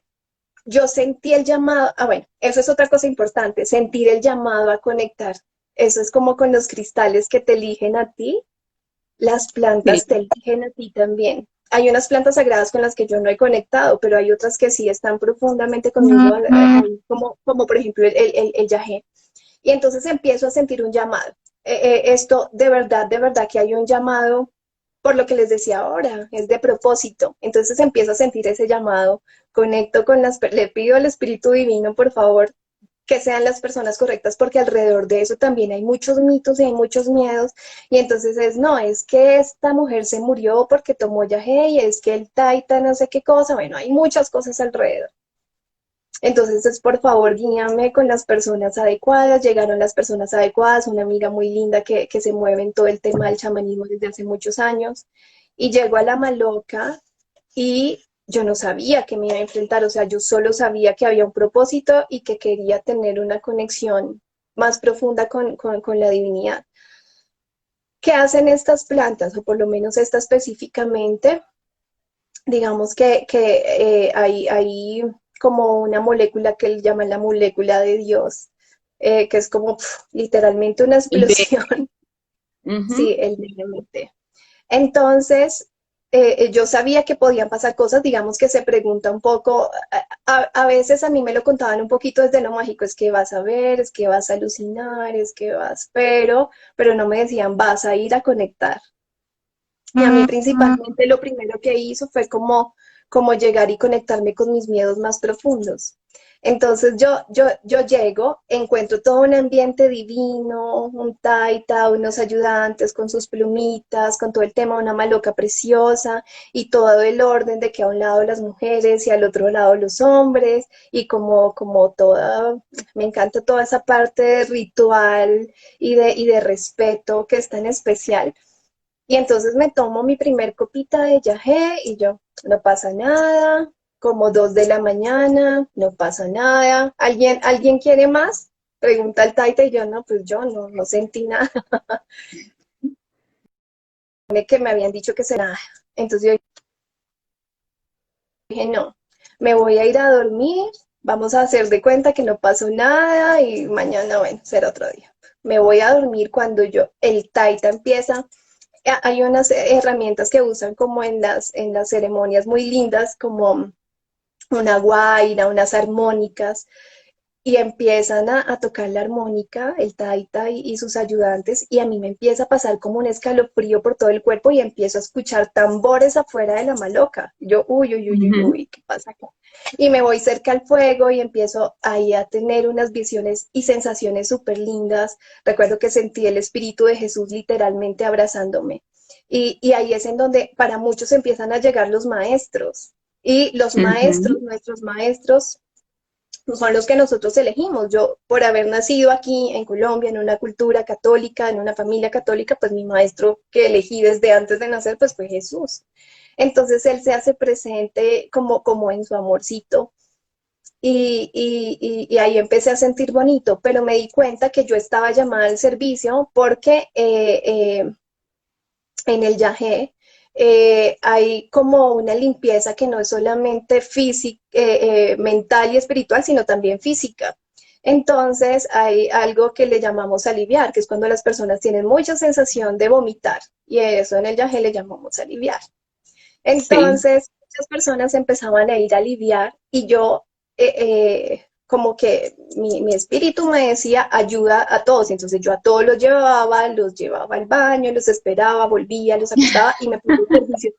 yo sentí el llamado, bueno, eso es otra cosa importante, sentir el llamado a conectar. Eso es como con los cristales que te eligen a ti, las Sí. plantas te eligen a ti también. hay unas plantas sagradas con las que yo no he conectado, pero hay otras que sí están profundamente conmigo, como por ejemplo el yagé. Y entonces empiezo a sentir un llamado. Esto de verdad que hay un llamado, por lo que les decía ahora, es de propósito. Entonces empiezo a sentir ese llamado, conecto con le pido al Espíritu Divino, por favor, que sean las personas correctas, porque alrededor de eso también hay muchos mitos y hay muchos miedos, y entonces no, es que esta mujer se murió porque tomó yagé, y es que el taita no sé qué cosa, bueno, hay muchas cosas alrededor. Entonces, por favor, guíame con las personas adecuadas. Llegaron las personas adecuadas, una amiga muy linda que se mueve en todo el tema del chamanismo desde hace muchos años. Y llegó a la Maloca y yo no sabía que me iba a enfrentar, o sea, yo solo sabía que había un propósito y que quería tener una conexión más profunda con la divinidad. ¿Qué hacen estas plantas, o por lo menos esta específicamente? Digamos que hay como una molécula que él llama la molécula de Dios, que es como literalmente una El B. explosión. Sí, Ujú. el DMT. Entonces, yo sabía que podían pasar cosas, digamos que se pregunta un poco, a veces a mí me lo contaban un poquito desde lo mágico, es que vas a ver, es que vas a alucinar, es que vas, pero no me decían, vas a ir a conectar. Y a mí principalmente lo primero que hizo fue como llegar y conectarme con mis miedos más profundos. Entonces yo llego, encuentro todo un ambiente divino, un taita, unos ayudantes con sus plumitas, con todo el tema, una maloca preciosa y todo el orden de que a un lado las mujeres y al otro lado los hombres y como toda, me encanta toda esa parte de ritual y de respeto que es tan especial. Y entonces me tomo mi primer copita de yagé y yo, no pasa nada, como 2 de la mañana, no pasa nada. ¿Alguien quiere más? Pregunta el taita y yo, no, pues yo no sentí nada. Que me habían dicho que será. Entonces yo dije, no, me voy a ir a dormir, vamos a hacer de cuenta que no pasó nada y mañana, bueno, será otro día. Me voy a dormir cuando el taita empieza. Hay unas herramientas que usan como en las ceremonias muy lindas, como una guaira, unas armónicas, y empiezan a tocar la armónica, el taita y sus ayudantes, y a mí me empieza a pasar como un escalofrío por todo el cuerpo y empiezo a escuchar tambores afuera de la maloca. Yo, uy, uy, uy, uy, Ujú. uy, ¿qué pasa acá? Y me voy cerca al fuego y empiezo ahí a tener unas visiones y sensaciones súper lindas. Recuerdo que sentí el Espíritu de Jesús literalmente abrazándome. Y ahí es en donde para muchos empiezan a llegar los maestros. Y los maestros, Ujú. nuestros maestros, son los que nosotros elegimos. Yo, por haber nacido aquí en Colombia, en una cultura católica, en una familia católica, pues mi maestro que elegí desde antes de nacer, pues fue Jesús. Entonces él se hace presente como en su amorcito. Y ahí empecé a sentir bonito, pero me di cuenta que yo estaba llamada al servicio porque en el yagé hay como una limpieza que no es solamente física, mental y espiritual, sino también física. Entonces hay algo que le llamamos aliviar, que es cuando las personas tienen mucha sensación de vomitar, y eso en el yagé le llamamos aliviar. Sí. Entonces, muchas personas empezaban a ir a aliviar y yo, como que mi espíritu me decía, ayuda a todos. Entonces yo a todos los llevaba al baño, los esperaba, volvía, los acostaba y me puse el servicio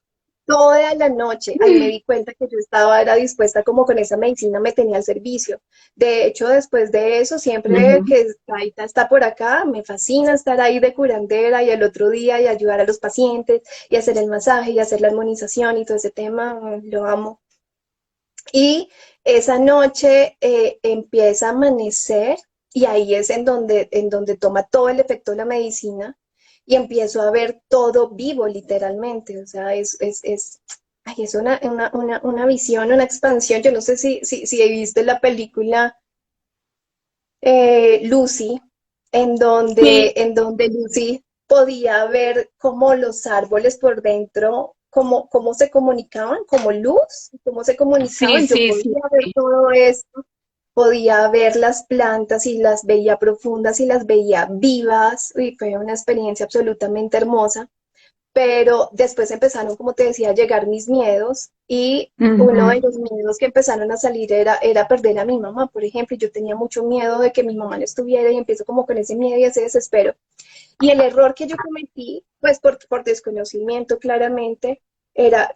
toda la noche. Ahí me di cuenta que yo era dispuesta como con esa medicina, me tenía al servicio. De hecho, después de eso, siempre Ujú. que Taita está por acá, me fascina estar ahí de curandera y al otro día y ayudar a los pacientes y hacer el masaje y hacer la armonización y todo ese tema, lo amo. Y esa noche empieza a amanecer y ahí es en donde toma todo el efecto de la medicina y empiezo a ver todo vivo literalmente. O sea, ay, es una visión, una expansión. Yo no sé si he visto la película Lucy, en Sí, donde, en donde Lucy podía ver cómo los árboles por dentro, cómo se comunicaban, como luz, cómo se sí, comunicaban. Yo sí, sí. podía ver todo esto, podía ver las plantas y las veía profundas y las veía vivas, y fue una experiencia absolutamente hermosa. pero después empezaron, como te decía, a llegar mis miedos y uno de Ujú. los miedos que empezaron a salir era perder a mi mamá, por ejemplo. Yo tenía mucho miedo de que mi mamá no estuviera y empiezo como con ese miedo y ese desespero. Y el error que yo cometí, pues por desconocimiento claramente,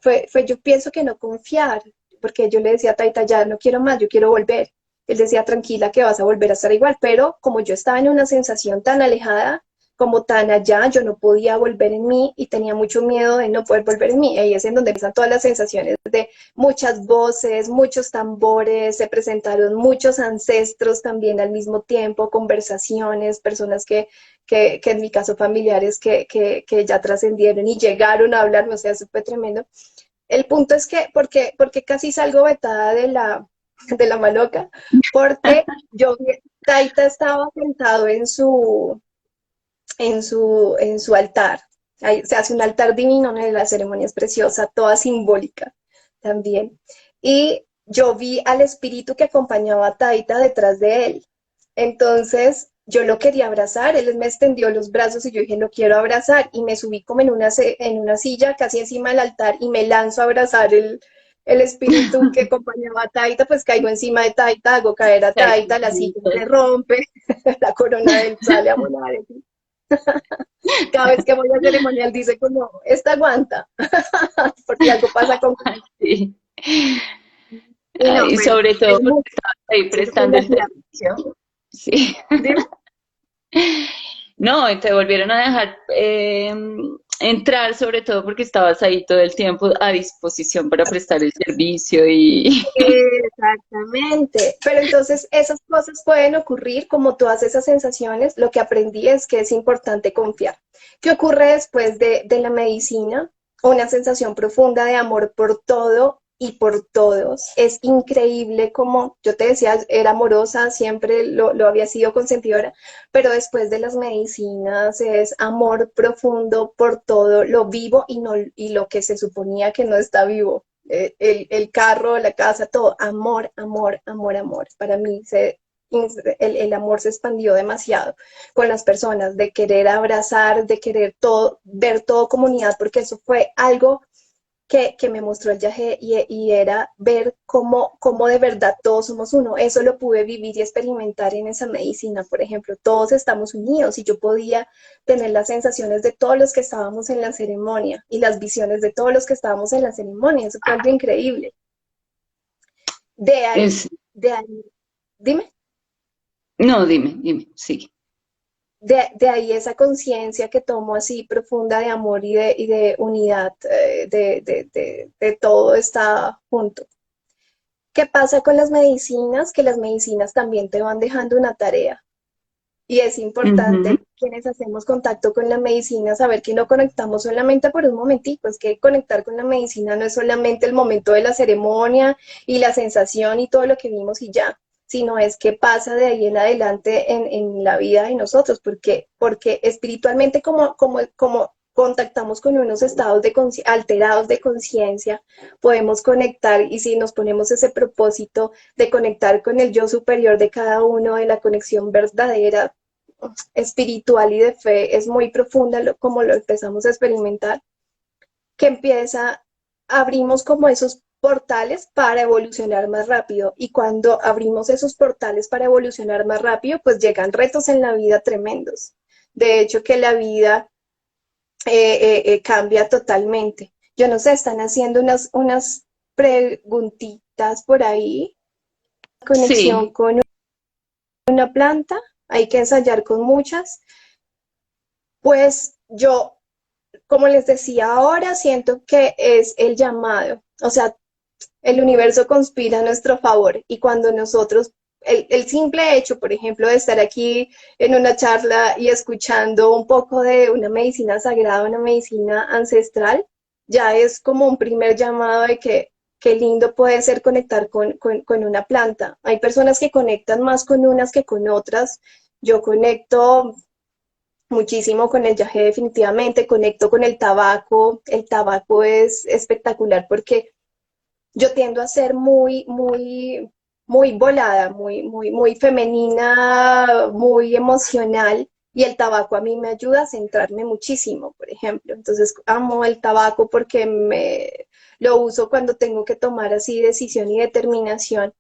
fue yo pienso que no confiar, porque yo le decía a Taita, ya no quiero más, yo quiero volver. Él decía, tranquila, que vas a volver a estar igual, pero como yo estaba en una sensación tan alejada, como tan allá, yo no podía volver en mí y tenía mucho miedo de no poder volver en mí. Ahí es en donde empiezan todas las sensaciones de muchas voces, muchos tambores, se presentaron muchos ancestros también al mismo tiempo, conversaciones, personas que en mi caso familiares que ya trascendieron y llegaron a hablarme, o sea, eso fue tremendo. El punto es que, porque casi salgo vetada de la maloca, porque Taita estaba sentado en su altar. Ahí se hace un altar divino, ¿no? La ceremonia es preciosa, toda simbólica también. Y yo vi al espíritu que acompañaba a Taita detrás de él. Entonces yo lo quería abrazar, él me extendió los brazos y yo dije, lo quiero abrazar. Y me subí como en una silla casi encima del altar y me lanzo a abrazar el espíritu que acompañaba a Taita, pues caigo encima de Taita, hago caer a Ay, Taita, la silla se rompe, la corona de él sale a volar. Cada vez que voy al ceremonial dice como, esta aguanta, porque algo pasa con... sí. Y no, Y bueno, sobre todo es porque mucho estabas ahí de prestando la el ciudad. servicio. Sí. Dime. No, y te volvieron a dejar entrar, sobre todo porque estabas ahí todo el tiempo a disposición para prestar el servicio y Exactamente. Pero entonces esas cosas pueden ocurrir, como todas esas sensaciones. Lo que aprendí es que es importante confiar. ¿Qué ocurre después de la medicina? Una sensación profunda de amor por todo y por todos. Es increíble como yo te decía, era amorosa, siempre lo había sido consentidora, pero después de las medicinas es amor profundo por todo lo vivo y, no, y lo que se suponía que no está vivo. El carro, la casa, todo, amor, amor, amor, amor. Para mí el amor se expandió demasiado con las personas, de querer abrazar, de querer todo, ver todo comunidad, porque eso fue algo que me mostró el viaje y era ver cómo de verdad todos somos uno. Eso lo pude vivir y experimentar en esa medicina, por ejemplo. Todos estamos unidos y yo podía tener las sensaciones de todos los que estábamos en la ceremonia y las visiones de todos los que estábamos en la ceremonia. Eso fue algo increíble. De ahí, es, de ahí, dime. no, dime, sigue. De ahí esa conciencia que tomo así profunda de amor y de unidad, de todo está junto. ¿Qué pasa con las medicinas? Que las medicinas también te van dejando una tarea. Y es Ujú. importante quienes hacemos contacto con la medicina saber que no conectamos solamente por un momentico, es que conectar con la medicina no es solamente el momento de la ceremonia y la sensación y todo lo que vimos y ya, sino es qué pasa de ahí en adelante en la vida de nosotros, porque espiritualmente como contactamos con unos estados alterados de conciencia, podemos conectar y si nos ponemos ese propósito de conectar con el yo superior de cada uno, de la conexión verdadera, espiritual y de fe, es muy profunda como lo empezamos a experimentar, que abrimos como esos portales para evolucionar más rápido. Y cuando abrimos esos portales para evolucionar más rápido, pues llegan retos en la vida tremendos. De hecho, que la vida cambia totalmente. Yo no sé, están haciendo unas preguntitas por ahí, conexión Sí, con una planta, hay que ensayar con muchas. Pues yo, como les decía ahora, siento que es el llamado, o sea, el universo conspira a nuestro favor y cuando nosotros, el simple hecho, por ejemplo, de estar aquí en una charla y escuchando un poco de una medicina sagrada, una medicina ancestral, ya es como un primer llamado de que qué lindo puede ser conectar con una planta. Hay personas que conectan más con unas que con otras. Yo conecto muchísimo con el yagé definitivamente, conecto con el tabaco es espectacular porque yo tiendo a ser muy volada, muy femenina, muy emocional Y el tabaco a mí me ayuda a centrarme muchísimo, por ejemplo. Entonces amo el tabaco porque lo uso cuando tengo que tomar así decisión y determinación,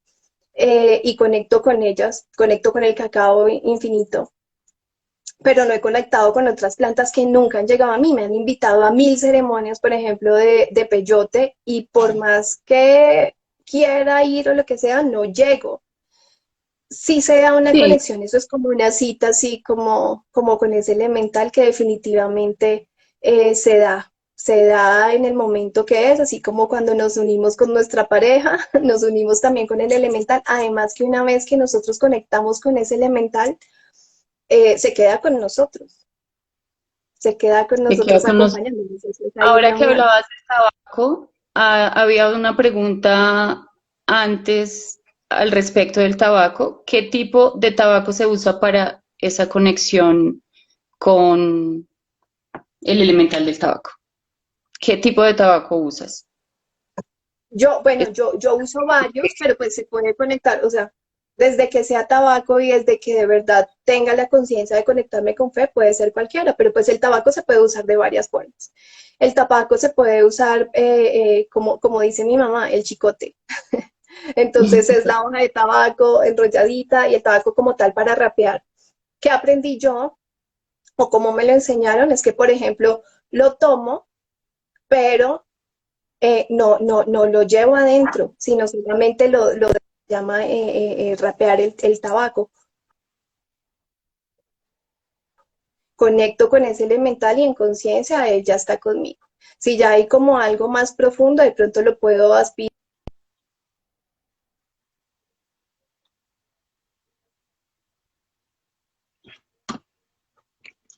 y conecto con ellas, conecto con el cacao infinito, pero no he conectado con otras plantas que nunca han llegado a mí. Me han invitado a 1000 ceremonias, por ejemplo, de peyote, y por más que quiera ir o lo que sea, no llego. Sí se da una Sí, conexión, eso es como una cita, así como con ese elemental que definitivamente se da en el momento que es, así como cuando nos unimos con nuestra pareja, nos unimos también con el elemental, además que una vez que nosotros conectamos con ese elemental, se queda con nosotros, se queda con me quedo nosotros con los... acompañándonos, entonces hay Ahora una que unión. hablabas de tabaco, había una pregunta antes al respecto del tabaco. ¿Qué tipo de tabaco se usa para esa conexión con el elemental del tabaco? ¿Qué tipo de tabaco usas? Bueno, yo uso varios, pero pues se puede conectar, o sea, desde que sea tabaco y desde que de verdad tenga la conciencia de conectarme con fe, puede ser cualquiera, pero pues el tabaco se puede usar de varias formas. El tabaco se puede usar, como dice mi mamá, el chicote. Entonces es la hoja de tabaco enrolladita y el tabaco como tal para rapear. ¿Qué aprendí yo o cómo me lo enseñaron? Es que, por ejemplo, lo tomo, pero no lo llevo adentro, sino solamente lo llama rapear el tabaco. Conecto con ese elemental y en conciencia él ya está conmigo. Si ya hay como algo más profundo, de pronto lo puedo aspirar.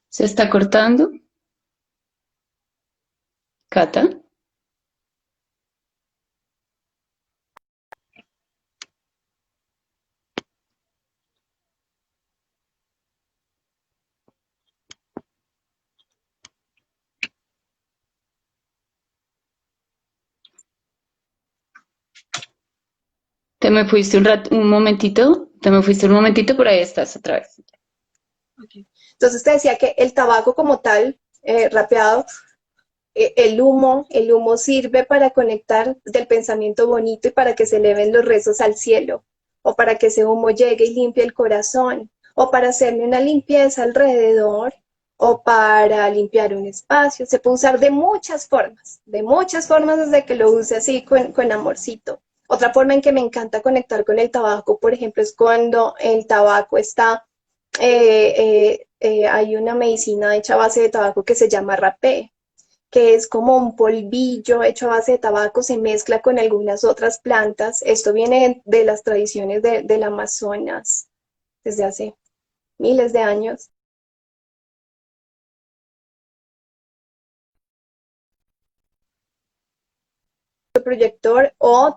¿Se está cortando, Cata? Te me fuiste un momentito, te me fuiste un momentito, por ahí estás otra vez. Entonces te decía que el tabaco como tal, rapeado, el humo sirve para conectar del pensamiento bonito y para que se eleven los rezos al cielo, o para que ese humo llegue y limpie el corazón, o para hacerme una limpieza alrededor, o para limpiar un espacio. Se puede usar de muchas formas desde que lo use así con amorcito. Otra forma en que me encanta conectar con el tabaco, por ejemplo, es cuando el tabaco está, hay una medicina hecha a base de tabaco que se llama rapé, que es como un polvillo hecho a base de tabaco, se mezcla con algunas otras plantas. Esto viene de las tradiciones del Amazonas desde hace miles de años. El proyector o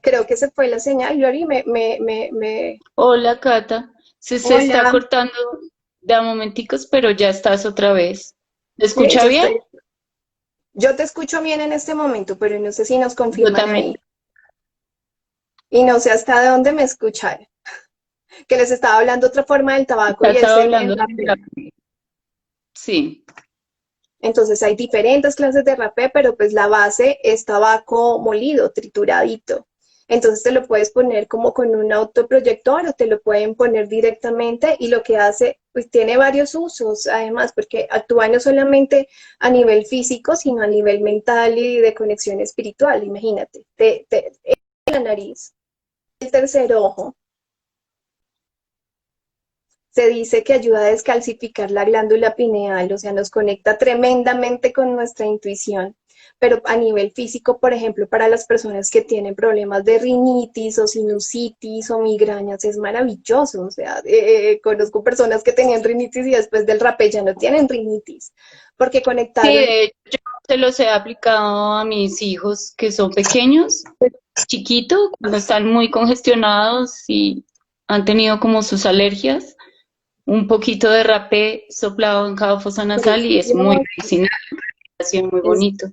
creo que se fue la señal, Glory, Hola, Cata. Se está hola, cortando de a momenticos, pero ya estás otra vez. ¿Te sí, escucha bien? yo te escucho bien en este momento, pero no sé si nos Yo confirman también. ahí. Y no sé hasta dónde me escucharon. Que les estaba hablando otra forma del tabaco Ya y es estaba el hablando de rapé. Sí, Entonces hay diferentes clases de rapé, pero pues la base es tabaco molido, trituradito. Entonces te lo puedes poner como con un autoproyector o te lo pueden poner directamente, y lo que hace, pues tiene varios usos además, porque actúa no solamente a nivel físico, sino a nivel mental y de conexión espiritual. Imagínate, en la nariz, el tercer ojo, se dice que ayuda a descalcificar la glándula pineal, o sea, nos conecta tremendamente con nuestra intuición. Pero a nivel físico, por ejemplo, para las personas que tienen problemas de rinitis o sinusitis o migrañas, es maravilloso. O sea, conozco personas que tenían rinitis y después del rapé ya no tienen rinitis, porque sí, conectaron. de hecho, se los he aplicado a mis hijos que son pequeños, chiquitos, cuando están muy congestionados y han tenido como sus alergias. Un poquito de rapé soplado en cada fosa nasal y es muy Precioso. medicinal, así muy Es, bonito.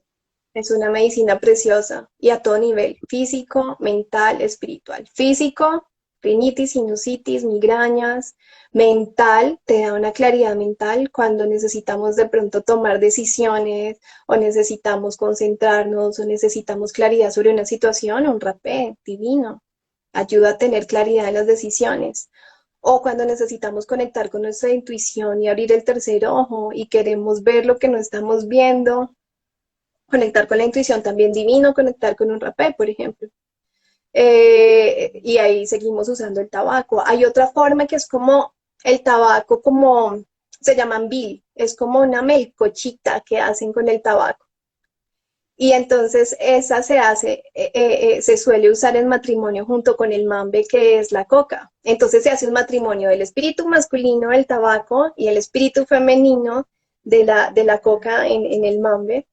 es una medicina preciosa y a todo nivel, físico, mental, espiritual. Físico, rinitis, sinusitis, migrañas, mental, te da una claridad mental cuando necesitamos de pronto tomar decisiones o necesitamos concentrarnos o necesitamos claridad sobre una situación, un rapé divino, ayuda a tener claridad en las decisiones. O cuando necesitamos conectar con nuestra intuición y abrir el tercer ojo y queremos ver lo que no estamos viendo, conectar con la intuición también divino, conectar con un rapé, por ejemplo. Y ahí seguimos usando el tabaco. Hay otra forma que es como el tabaco, como se llaman bil, es como una melcochita que hacen con el tabaco. Y entonces esa se hace, se suele usar en matrimonio junto con el mambe, que es la coca. Entonces se hace un matrimonio del espíritu masculino del tabaco y el espíritu femenino de la coca en el mambe.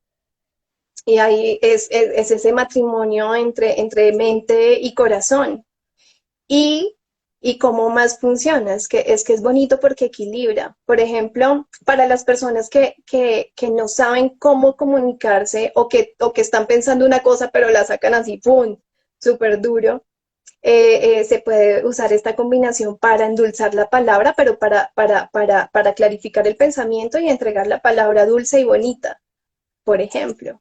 Y ahí es ese matrimonio entre mente y corazón. Y, y cómo más funciona, es que es bonito porque equilibra. Por ejemplo, para las personas que no saben cómo comunicarse o que están pensando una cosa pero la sacan así, ¡pum!, súper duro, se puede usar esta combinación para endulzar la palabra, pero para clarificar el pensamiento y entregar la palabra dulce y bonita, por ejemplo.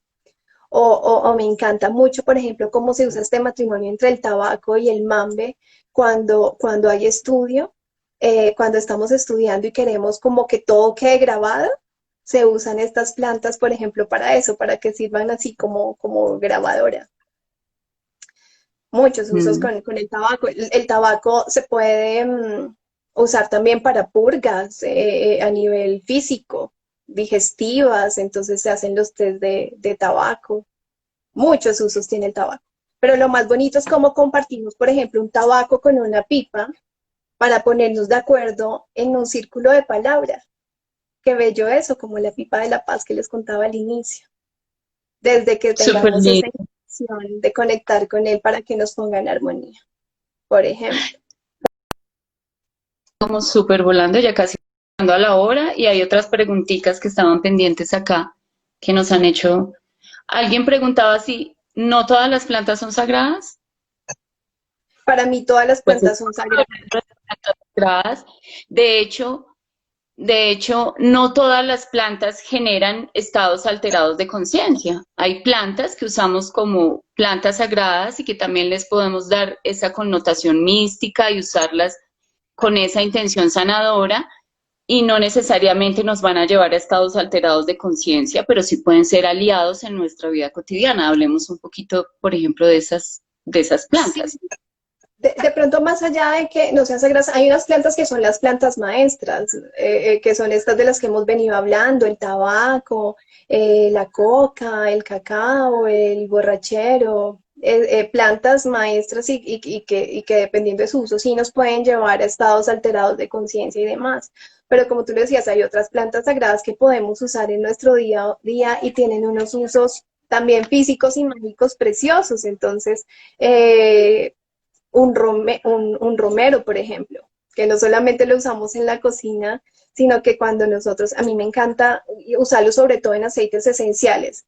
O me encanta mucho, por ejemplo, cómo se usa este matrimonio entre el tabaco y el mambe cuando hay estudio, cuando estamos estudiando y queremos como que todo quede grabado, se usan estas plantas, por ejemplo, para eso, para que sirvan así como grabadora. Muchos usos Mm. con el tabaco. El tabaco se puede usar también para purgas a nivel físico, digestivas, entonces se hacen los test de tabaco. Muchos usos tiene el tabaco. Pero lo más bonito es cómo compartimos, por ejemplo, un tabaco con una pipa para ponernos de acuerdo en un círculo de palabras. Qué bello eso, como la pipa de la paz que les contaba al inicio. Desde que Súper tengamos esa lindo. intención de conectar con él para que nos ponga en armonía, por ejemplo. Como súper volando, ya casi llegando a la hora, y hay otras preguntitas que estaban pendientes acá que nos han hecho. Alguien preguntaba si no todas las plantas son sagradas. Para mí todas las Pues plantas son sagradas. sagradas. De hecho, de hecho, no todas las plantas generan estados alterados de conciencia. Hay plantas que usamos como plantas sagradas y que también les podemos dar esa connotación mística y usarlas con esa intención sanadora, y no necesariamente nos van a llevar a estados alterados de conciencia, pero sí pueden ser aliados en nuestra vida cotidiana. Hablemos un poquito, por ejemplo, de esas Sí, plantas. de pronto, más allá de que no sean sagradas, hay unas plantas que son las plantas maestras, que son estas de las que hemos venido hablando, el tabaco, la coca, el cacao, el borrachero, plantas maestras y que dependiendo de su uso sí nos pueden llevar a estados alterados de conciencia y demás. Pero como tú lo decías, hay otras plantas sagradas que podemos usar en nuestro día a día y tienen unos usos también físicos y mágicos preciosos. Entonces, un romero, por ejemplo, que no solamente lo usamos en la cocina, sino que cuando nosotros, a mí me encanta usarlo sobre todo en aceites esenciales.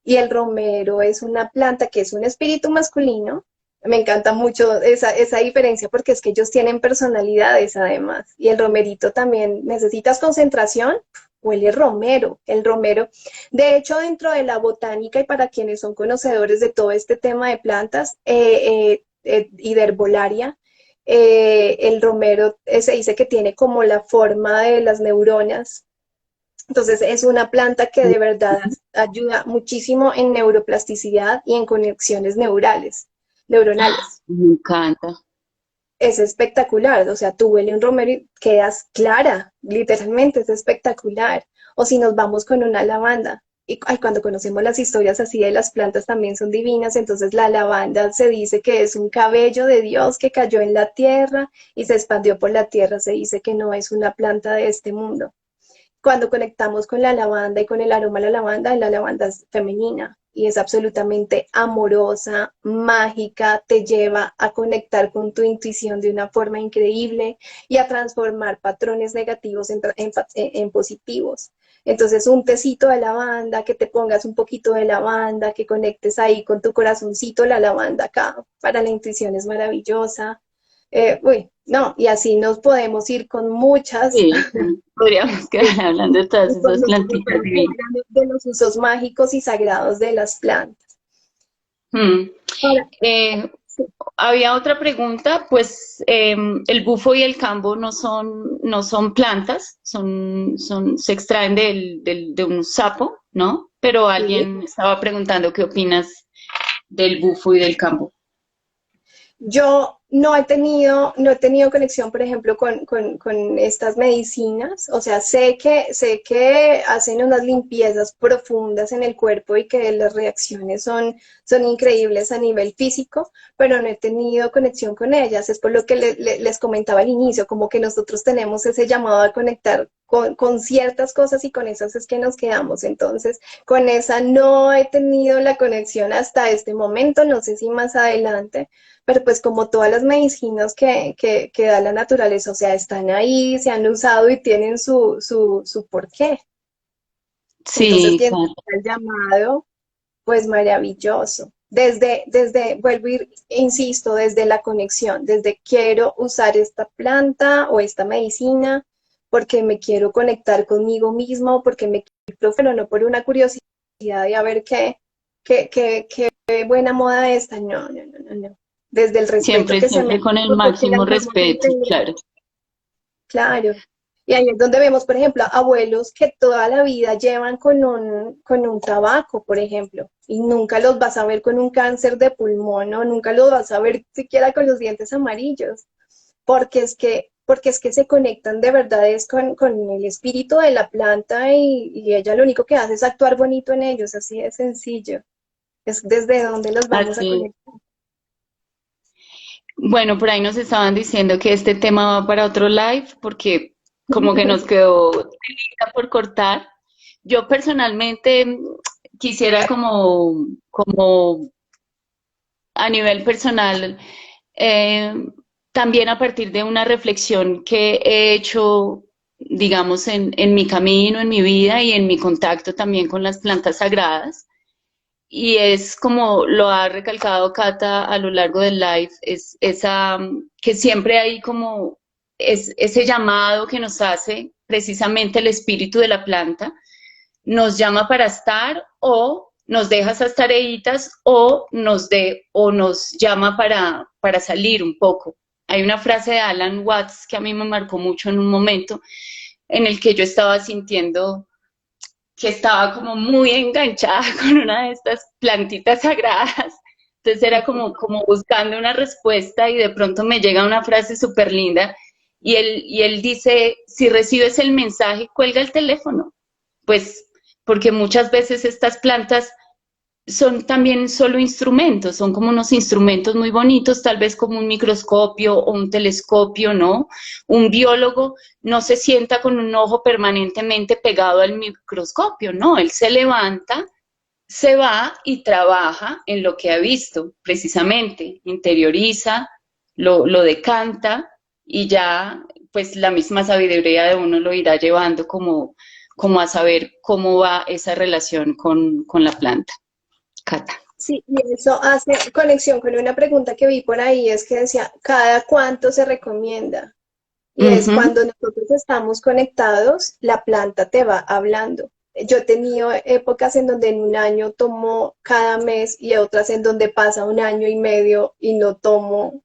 Y el romero es una planta que es un espíritu masculino. Me encanta mucho esa diferencia porque es que ellos tienen personalidades además. Y el romerito también, necesitas concentración, huele romero, el romero. De hecho, dentro de la botánica y para quienes son conocedores de todo este tema de plantas y de herbolaria, el romero se dice que tiene como la forma de las neuronas. Entonces es una planta que de verdad ayuda muchísimo en neuroplasticidad y en conexiones neuronales. Me encanta. Es espectacular, o sea, tú huele un romero y quedas clara, literalmente es espectacular. O si nos vamos con una lavanda, y ay, cuando conocemos las historias así de las plantas también son divinas, entonces la lavanda se dice que es un cabello de Dios que cayó en la tierra y se expandió por la tierra, se dice que no es una planta de este mundo. Cuando conectamos con la lavanda y con el aroma de la lavanda es femenina y es absolutamente amorosa, mágica, te lleva a conectar con tu intuición de una forma increíble y a transformar patrones negativos en positivos. Entonces, un tecito de lavanda, que te pongas un poquito de lavanda, que conectes ahí con tu corazoncito, la lavanda acá para la intuición es maravillosa. Uy, no, y así nos podemos ir con muchas, Sí, sí, podríamos quedar hablando de todas con esas plantitas nosotros divinas. de los usos mágicos y sagrados de las plantas. Mm. Ahora, Eh, sí, Había otra pregunta, pues el bufo y el cambo no son plantas, se extraen de un sapo, ¿no? Pero sí. alguien estaba preguntando qué opinas del bufo y del cambo. Yo no he tenido conexión, por ejemplo, con estas medicinas. O sea, sé que hacen unas limpiezas profundas en el cuerpo y que las reacciones son increíbles a nivel físico, pero no he tenido conexión con ellas. Es por lo que les comentaba al inicio, como que nosotros tenemos ese llamado a conectar con ciertas cosas y con esas es que nos quedamos. Entonces, con esa no he tenido la conexión hasta este momento. No sé si más adelante, pero pues como todas las medicinas que da la naturaleza, o sea, están ahí, se han usado y tienen su porqué. Entonces, Sí, tiene claro. el llamado, pues maravilloso. Vuelvo a ir, insisto, desde la conexión, desde quiero usar esta planta o esta medicina porque me quiero conectar conmigo mismo, porque me quiero, pero no por una curiosidad de a ver qué buena moda esta. No, no, no, no, no. Desde el respeto Siempre, que se siempre merece, con el porque la máximo estamos respeto, integrando. claro. Claro. Y ahí es donde vemos, por ejemplo, abuelos que toda la vida llevan con un tabaco, por ejemplo, y nunca los vas a ver con un cáncer de pulmón o nunca los vas a ver siquiera con los dientes amarillos, porque es que se conectan de verdad es con el espíritu de la planta y ella lo único que hace es actuar bonito en ellos, así de sencillo. Es desde donde los vamos a Así. conectar. Bueno, por ahí nos estaban diciendo que este tema va para otro live porque como que nos quedó telita por cortar. Yo personalmente quisiera como a nivel personal, eh, también a partir de una reflexión que he hecho, digamos, en mi camino, en mi vida y en mi contacto también con las plantas sagradas. Y es como lo ha recalcado Cata a lo largo del live, es esa que siempre hay como ese llamado que nos hace precisamente el espíritu de la planta, nos llama para estar o nos deja esas tareitas o nos llama para salir un poco. Hay una frase de Alan Watts que a mí me marcó mucho en un momento en el que yo estaba sintiendo que estaba como muy enganchada con una de estas plantitas sagradas. Entonces era como buscando una respuesta y de pronto me llega una frase súper linda y él dice, si recibes el mensaje, cuelga el teléfono. Pues porque muchas veces estas plantas son también solo instrumentos, son como unos instrumentos muy bonitos, tal vez como un microscopio o un telescopio, ¿no? Un biólogo no se sienta con un ojo permanentemente pegado al microscopio, no, él se levanta, se va y trabaja en lo que ha visto, precisamente, interioriza, lo decanta y ya, pues la misma sabiduría de uno lo irá llevando como a saber cómo va esa relación con la planta. Cata. Sí, y eso hace conexión con una pregunta que vi por ahí, es que decía, ¿cada cuánto se recomienda? Y es Ujú. cuando nosotros estamos conectados, la planta te va hablando. Yo he tenido épocas en donde en un año tomo cada mes y otras en donde pasa un año y medio y no tomo.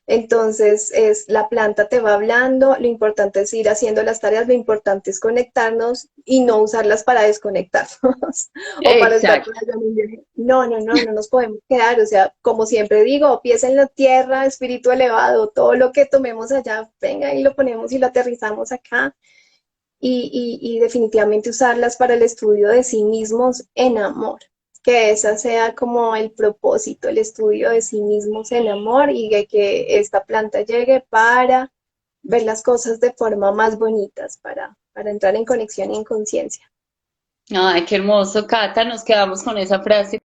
Entonces, la planta te va hablando, lo importante es ir haciendo las tareas, lo importante es conectarnos y no usarlas para desconectarnos o para estar por Exacto. allá. No, no, no, no nos podemos quedar. O sea, como siempre digo, pies en la tierra, espíritu elevado, todo lo que tomemos allá, venga y lo ponemos y lo aterrizamos acá. Y definitivamente usarlas para el estudio de sí mismos en amor, que esa sea como el propósito, el estudio de sí mismos en amor y de que esta planta llegue para ver las cosas de forma más bonitas, para entrar en conexión y en conciencia. Ay, qué hermoso, Cata. Nos quedamos con esa frase